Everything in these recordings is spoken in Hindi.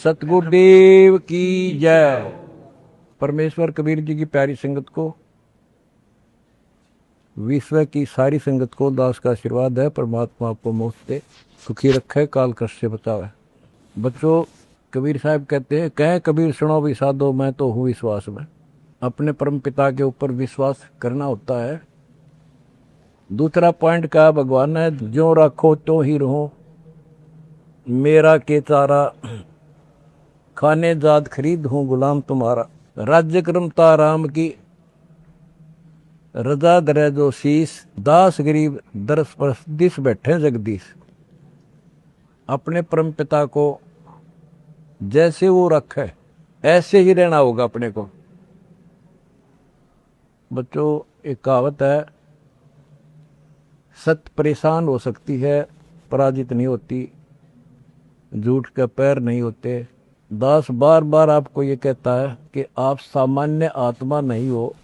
सतगुरुदेव की जय। परमेश्वर कबीर जी की प्यारी संगत को, विश्व की सारी संगत को दास का आशीर्वाद है। परमात्मा आपको मोक्ष दे, सुखी रखे, काल कष्ट से बचावे। बच्चों, कबीर साहब कहते हैं, कह कबीर सुनो भी साधो, मैं तो हूँ विश्वास में। अपने परम पिता के ऊपर विश्वास करना होता है। दूसरा पॉइंट का भगवान है, जो रखो तो ही रहो, मेरा के चारा खाने जाद खरीद हूँ गुलाम तुम्हारा। राज्य क्रमता राम की रजा दरे जो शीस, दास गरीब दरस पर दिस बैठे जगदीश। अपने परम पिता को जैसे वो रखे ऐसे ही रहना होगा अपने को। बच्चों, एक कहावत है, सत्य परेशान हो सकती है, पराजित नहीं होती, झूठ के पैर नहीं होते। दास बार बार आपको ये कहता है कि आप सामान्य आत्मा नहीं हो।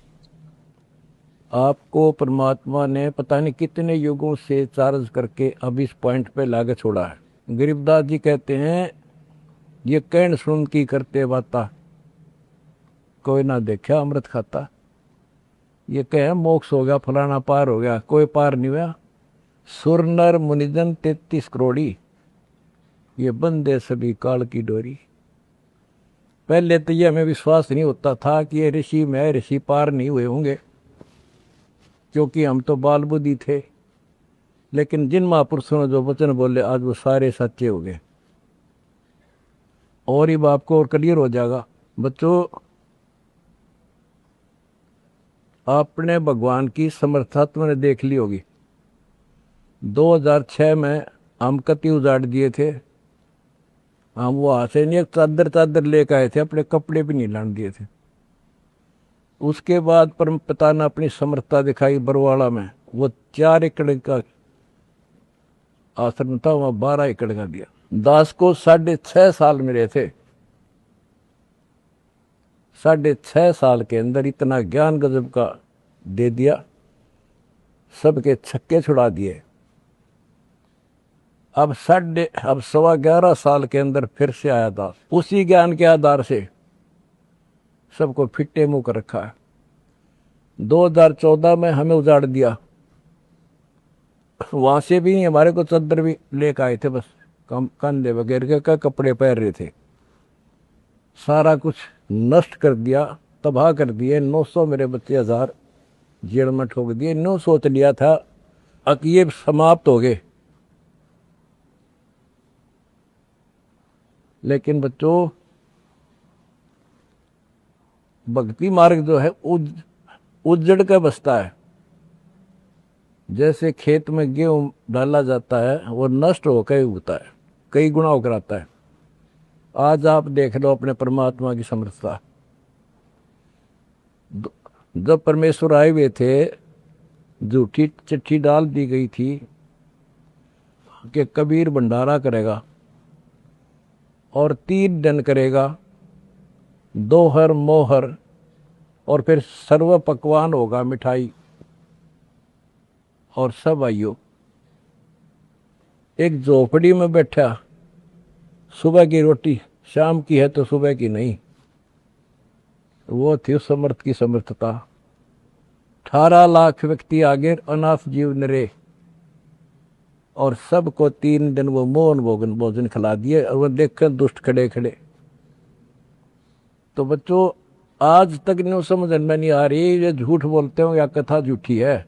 आपको परमात्मा ने पता नहीं कितने युगों से चार्ज करके अब इस पॉइंट पे लाके छोड़ा है। गरीबदास जी कहते हैं, ये कहन सुन की करते बाता, कोई ना देखा अमृत खाता। ये कहे मोक्ष हो गया, फलाना पार हो गया, कोई पार नहीं हुआ। सुर नर मुनिजन 33 करोड़ी, ये बंदे सभी काल की डोरी। पहले तो ये हमें विश्वास नहीं होता था कि ये ऋषि में ऋषि पार नहीं हुए होंगे, क्योंकि हम तो बाल बुद्धि थे। लेकिन जिन महापुरुषों ने जो वचन बोले, आज वो सारे सच्चे हो गए। और ये बाप को और क्लियर हो जाएगा। बच्चों, आपने भगवान की समर्था तुमने देख ली होगी। 2006 में हम कति उजाड़ दिए थे। हम वहां से नहीं, एक चादर लेकर आए थे, अपने कपड़े भी नहीं लाने दिए थे। उसके बाद परम पिता ने अपनी समर्थता दिखाई बरवाड़ा में। वो 4 एकड़ का आश्रम था, वहां 12 एकड़ का दिया। दास को 6.5 साल मिले थे। 6.5 साल के अंदर इतना ज्ञान गजब का दे दिया, सबके छक्के छुड़ा दिए। अब 11.25 साल के अंदर फिर से आया दास, उसी ज्ञान के आधार से सबको फिट्टे मुंह कर रखा है। 2014 में हमें उजाड़ दिया, वहां से भी हमारे को चद्दर भी लेकर आए थे, बस कंधे वगैरह के कपड़े पहन रहे थे। सारा कुछ नष्ट कर दिया, तबाह कर दिए। 900 मेरे बच्चे 1000 जेल में ठोक दिए। नो सोच लिया था अब ये समाप्त हो गए। लेकिन बच्चों, भक्ति मार्ग जो है उजड़ के बसता है। जैसे खेत में गेहूं डाला जाता है, वो नष्ट होकर उगता है, कई गुना होकर आता है। आज आप देख लो अपने परमात्मा की समर्थता। जब परमेश्वर आए हुए थे, झूठी चिट्ठी डाल दी गई थी कि कबीर भंडारा करेगा और 3 दिन करेगा, दोहर मोहर, और फिर सर्व पकवान होगा, मिठाई और सब आइयो। एक झोपड़ी में बैठा, सुबह की रोटी शाम की है तो सुबह की नहीं। वो थी उस समर्थ की समर्थता। 18 लाख व्यक्ति आगे, अनाथ जीव नरे, और सबको 3 दिन वो मोहन भोजन खिला दिए। और वो देखकर दुष्ट खड़े खड़े। तो बच्चों, आज तक नहीं समझ में नहीं आ रही, ये झूठ बोलते हो या कथा झूठी है।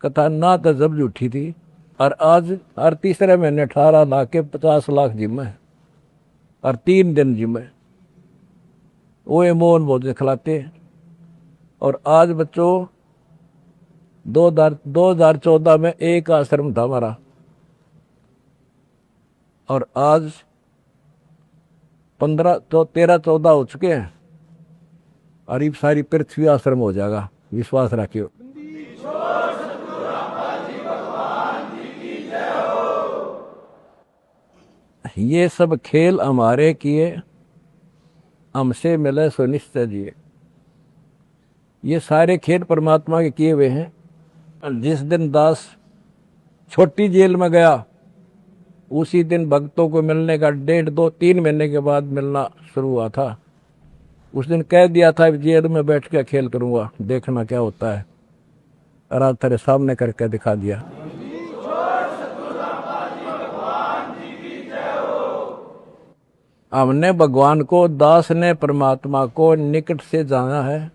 कथा ना तो जब झूठी थी, और आज हर तीसरे महीने 18 लाख के 50 लाख जिम्मे, और 3 दिन जिम्मे वो ये मोहन भोजन खिलाते। और आज बच्चों, 2014 में एक आश्रम था हमारा, और आज 13-14 हो चुके हैं, और ये सारी पृथ्वी आश्रम हो जाएगा। विश्वास रखियो। ये सब खेल हमारे किए, हमसे मिले सो निश्चय जिए। ये सारे खेल परमात्मा के किए हुए हैं। जिस दिन दास छोटी जेल में गया, उसी दिन भक्तों को मिलने का 1.5-2-3 महीने के बाद मिलना शुरू हुआ था। उस दिन कह दिया था जेल में बैठ के खेल करूंगा, देखना क्या होता है, और आज तेरे सामने करके दिखा दिया। हमने भगवान को, दास ने परमात्मा को निकट से जाना है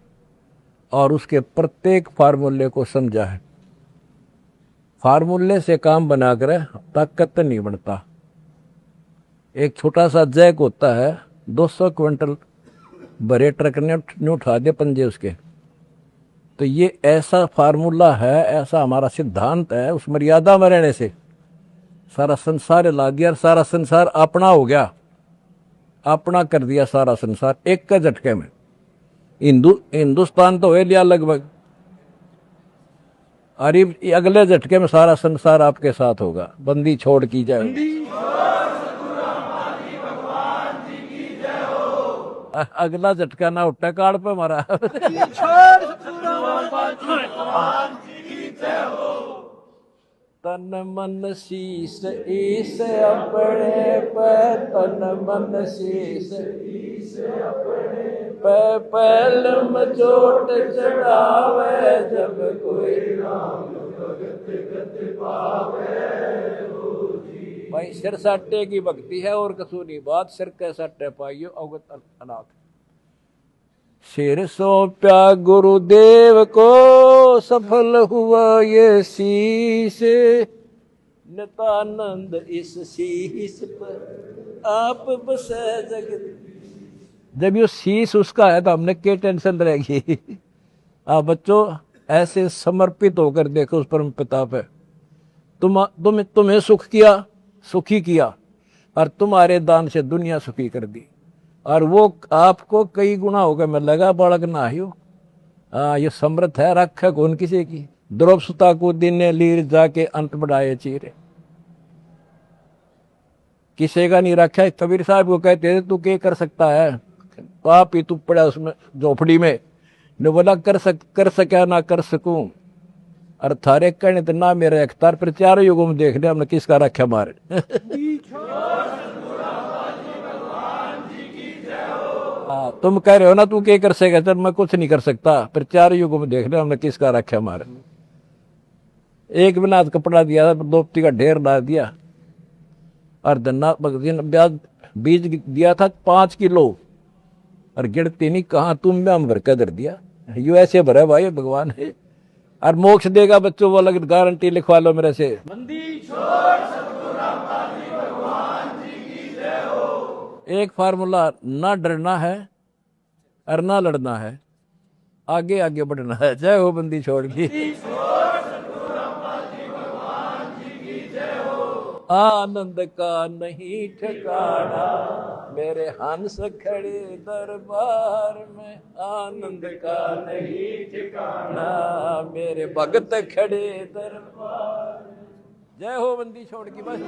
और उसके प्रत्येक फार्मूले को समझा है। फार्मूले से काम बनाकर ताकत नहीं बनता। एक छोटा सा जैक होता है, 200 क्विंटल भरे ट्रक ने उठा दे पंजे उसके। तो ये ऐसा फार्मूला है, ऐसा हमारा सिद्धांत है। उस मर्यादा में रहने से सारा संसार ला दिया, और सारा संसार अपना हो गया, अपना कर दिया सारा संसार एक का झटके में। हिंदुस्तान तो हो लिया लगभग, और अगले झटके में सारा संसार आपके साथ होगा। बंदी छोड़ की जाए। अगला झटका ना उठा कार्ड पे हमारा। तन मन शीस ईस अपने पे, तन मन शीस ईस अपने पे, पहल में चोट चढ़ावे, जब कोई राम भगत गत पावे। भाई सिर साटे की भक्ति है और कसूनी बात, सिर के साटे पाइयो अवगत अनाथ। सिर सौंप्या गुरुदेव को, सफल हुआ ये शीश, नितानंद इस शीश पर आप बसे जगत। जब ये शीश उसका है तो हमने क्या टेंशन रहेगी। आप बच्चों ऐसे समर्पित होकर देखो उस परम पिता पे। तुम्हें सुख किया, सुखी किया, और तुम्हारे दान से दुनिया सुखी कर दी, और वो आपको कई गुना होकर मिलेगा। बालक ना ही हो, ये समृद्ध है, रखे कौन किसी की। द्रौप सुता को दिन लीर जाके अंत बढ़ाए चीरे, किसी का नहीं रखा। कबीर साहब को कहते थे तू क्या कर सकता है, पाप ही तू पड़ा उसमें झोपड़ी में। ने बोला कर सका ना कर सकूं, और थारे कहने तो ना मेरे अख्तार पर, चारों युगों में देख लिया हमने किसका रखा मारे। तुम कह रहे हो ना तू क्या कर सकेगा, चल मैं कुछ नहीं कर सकता, पर चारों युगों में देख लिया हमने किसका रखा मारे। एक बिना कपड़ा दिया था, दोपती का ढेर डाल दिया, और धन्ना बीज दिया था 5 किलो, और गिरती नहीं कहा तुम में हम भर कर दर दिया। यू ऐसे भरा भाई भगवान है, और मोक्ष देगा बच्चों वो अलग गारंटी लिखवा लो मेरे से। एक फार्मूला, ना डरना है और ना लड़ना है, आगे आगे बढ़ना है। जय हो बंदी छोड़ की। आनंद का नहीं ठिकाना, मेरे हंस खड़े दरबार में। आनंद का नहीं ठिकाना, मेरे भगत खड़े दरबार। जय हो बंदी छोड़ की। बस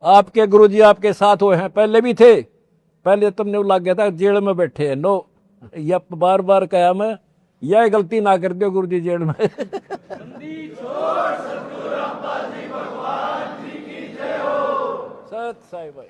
आपके गुरुजी आपके साथ हुए हैं, पहले भी थे। पहले तुमने लग गया था जेल में बैठे हैं। नो, या बार बार कहा मैं, यह गलती ना कर दो गुरुजी जेल में। सत साई भाई।